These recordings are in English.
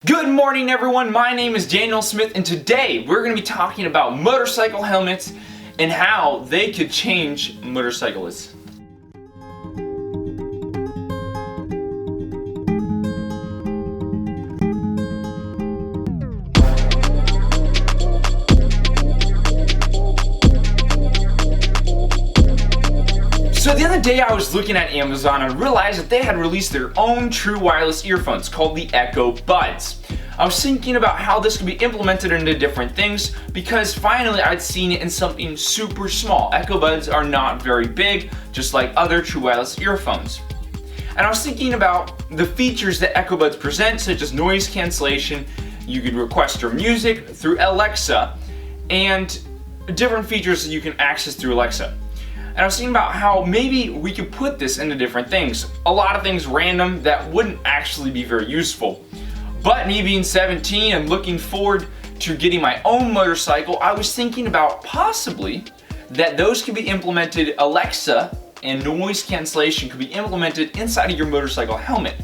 Good morning everyone, my name is Daniel Smith and today we're going to be talking about motorcycle helmets and how they could change motorcyclists. So the other day I was looking at Amazon and realized that they had released their own true wireless earphones called the Echo Buds. I was thinking about how this could be implemented into different things because finally I'd seen it in something super small. Echo Buds are not very big, just like other true wireless earphones. And I was thinking about the features that Echo Buds present, such as noise cancellation. You could request your music through Alexa and different features that you can access through Alexa. And I was thinking about how maybe we could put this into different things. A lot of things random that wouldn't actually be very useful. But me being 17 and looking forward to getting my own motorcycle, I was thinking about possibly that those could be implemented, Alexa and noise cancellation could be implemented inside of your motorcycle helmet.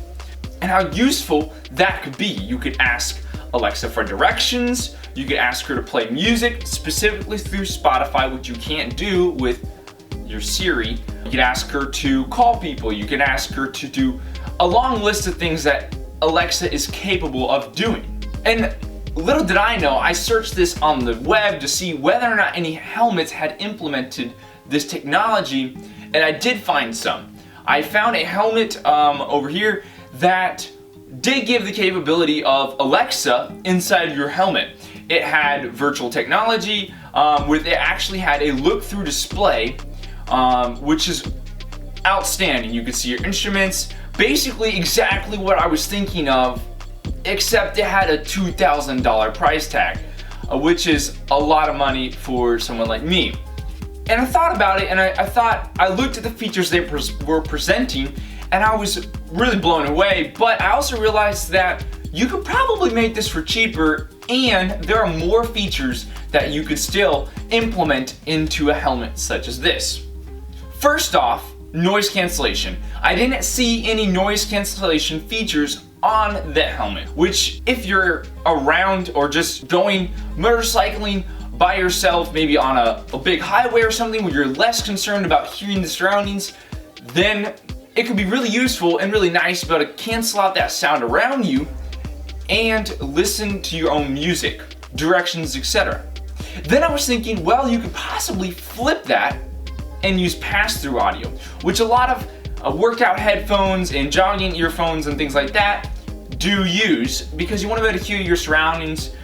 And how useful that could be. You could ask Alexa for directions, you could ask her to play music, specifically through Spotify, which you can't do with your Siri. You can ask her to call people, you can ask her to do a long list of things that Alexa is capable of doing. And little did I know, I searched this on the web to see whether or not any helmets had implemented this technology, and I did find some. I found a helmet over here that did give the capability of Alexa inside your helmet. It had virtual technology, it actually had a look-through display, which is outstanding. You could see your instruments, basically exactly what I was thinking of, except it had a $2,000 price tag, which is a lot of money for someone like me. And I thought about it, and I looked at the features they were presenting, and I was really blown away, but I also realized that you could probably make this for cheaper, and there are more features that you could still implement into a helmet such as this. First off, noise cancellation. I didn't see any noise cancellation features on the helmet, which if you're around or just going motorcycling by yourself, maybe on a big highway or something where you're less concerned about hearing the surroundings, then it could be really useful and really nice to be able to cancel out that sound around you and listen to your own music, directions, etc. Then I was thinking, well, you could possibly flip that and use pass-through audio, which a lot of workout headphones and jogging earphones and things like that do use, because you want to be able to hear your surroundings.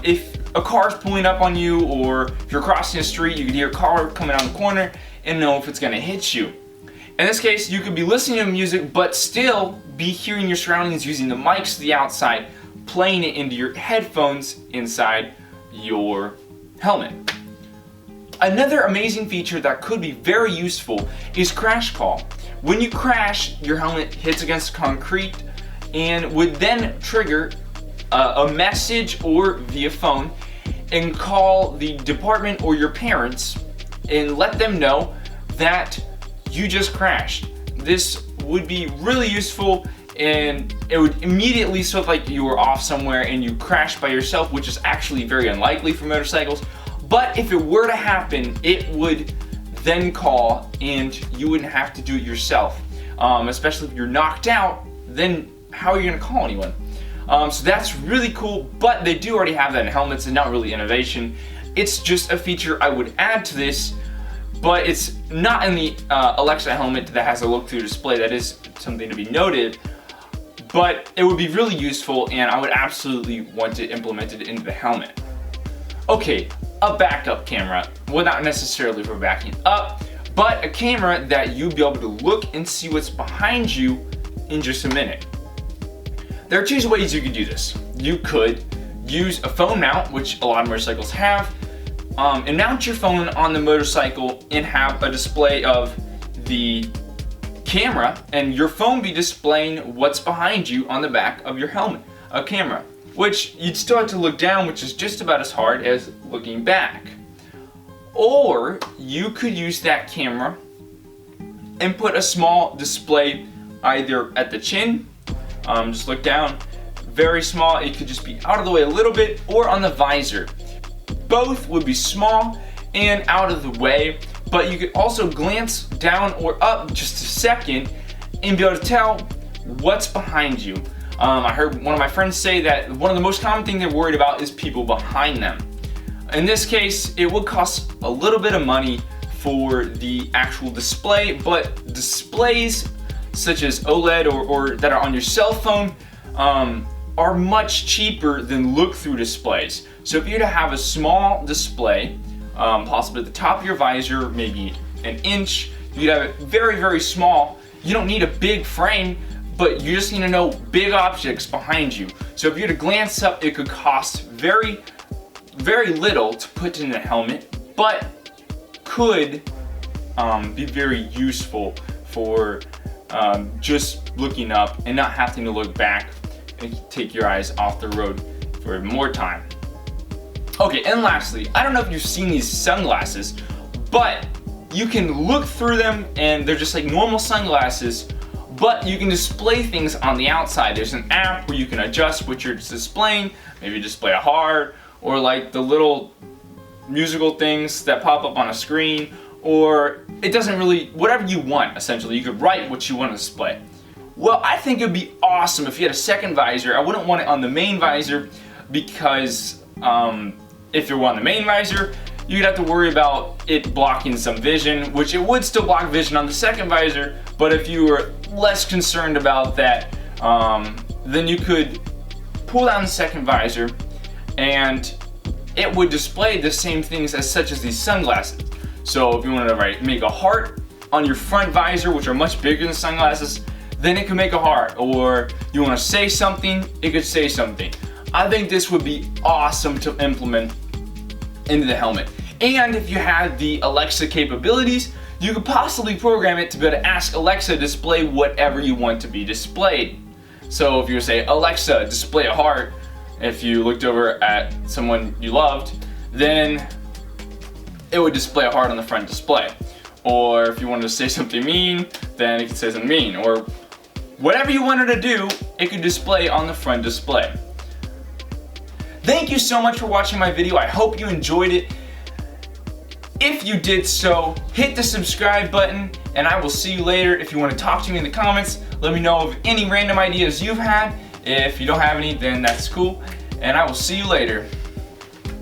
If a car's pulling up on you, or if you're crossing the street, you can hear a car coming down the corner and know if it's going to hit you. In this case, you could be listening to music but still be hearing your surroundings using the mics to the outside, playing it into your headphones inside your helmet. Another amazing feature that could be very useful is crash call. When you crash, your helmet hits against concrete and would then trigger a message or via phone and call the department or your parents and let them know that you just crashed. This would be really useful, and it would immediately look like you were off somewhere and you crashed by yourself, which is actually very unlikely for motorcycles. But if it were to happen, it would then call and you wouldn't have to do it yourself. Especially if you're knocked out, then how are you gonna call anyone? So that's really cool, but they do already have that in helmets and not really innovation. It's just a feature I would add to this, but it's not in the Alexa helmet that has a look-through display. That is something to be noted, but it would be really useful and I would absolutely want to implement it into the helmet. Okay, a backup camera. Well, not necessarily for backing up, but a camera that you'd be able to look and see what's behind you in just a minute. There are two ways you could do this. You could use a phone mount, which a lot of motorcycles have, and mount your phone on the motorcycle and have a display of the camera, and your phone be displaying what's behind you on the back of your helmet, a camera. Which you'd still have to look down, which is just about as hard as looking back. Or you could use that camera and put a small display either at the chin, just look down, very small, it could just be out of the way a little bit, or on the visor. Both would be small and out of the way, but you could also glance down or up just a second and be able to tell what's behind you. I heard one of my friends say that one of the most common things they're worried about is people behind them. In this case, it would cost a little bit of money for the actual display, but displays such as OLED or that are on your cell phone are much cheaper than look-through displays. So if you were to have a small display, possibly at the top of your visor, maybe an inch, you'd have it very, very small. You don't need a big frame, but you just need to know big objects behind you. So if you were to glance up, it could cost very, very little to put in the helmet, but could be very useful for just looking up and not having to look back and take your eyes off the road for more time. Okay, and lastly, I don't know if you've seen these sunglasses, but you can look through them and they're just like normal sunglasses, but you can display things on the outside. There's an app where you can adjust what you're displaying, maybe display a heart, or like the little musical things that pop up on a screen, or it doesn't really, whatever you want essentially. You could write what you want to display. Well, I think it would be awesome if you had a second visor. I wouldn't want it on the main visor because if you're on the main visor, you'd have to worry about it blocking some vision, which it would still block vision on the second visor, but if you were less concerned about that, then you could pull down the second visor and it would display the same things such as these sunglasses. So if you wanted to make a heart on your front visor, which are much bigger than sunglasses, then it could make a heart. Or you want to say something, it could say something. I think this would be awesome to implement into the helmet. And if you had the Alexa capabilities, you could possibly program it to be able to ask Alexa to display whatever you want to be displayed. So if you say, Alexa, display a heart, if you looked over at someone you loved, then it would display a heart on the front display. Or if you wanted to say something mean, then it could say something mean. Or whatever you wanted to do, it could display on the front display. Thank you so much for watching my video. I hope you enjoyed it. If you did so, hit the subscribe button, and I will see you later. If you want to talk to me in the comments, let me know of any random ideas you've had. If you don't have any, then that's cool, and I will see you later.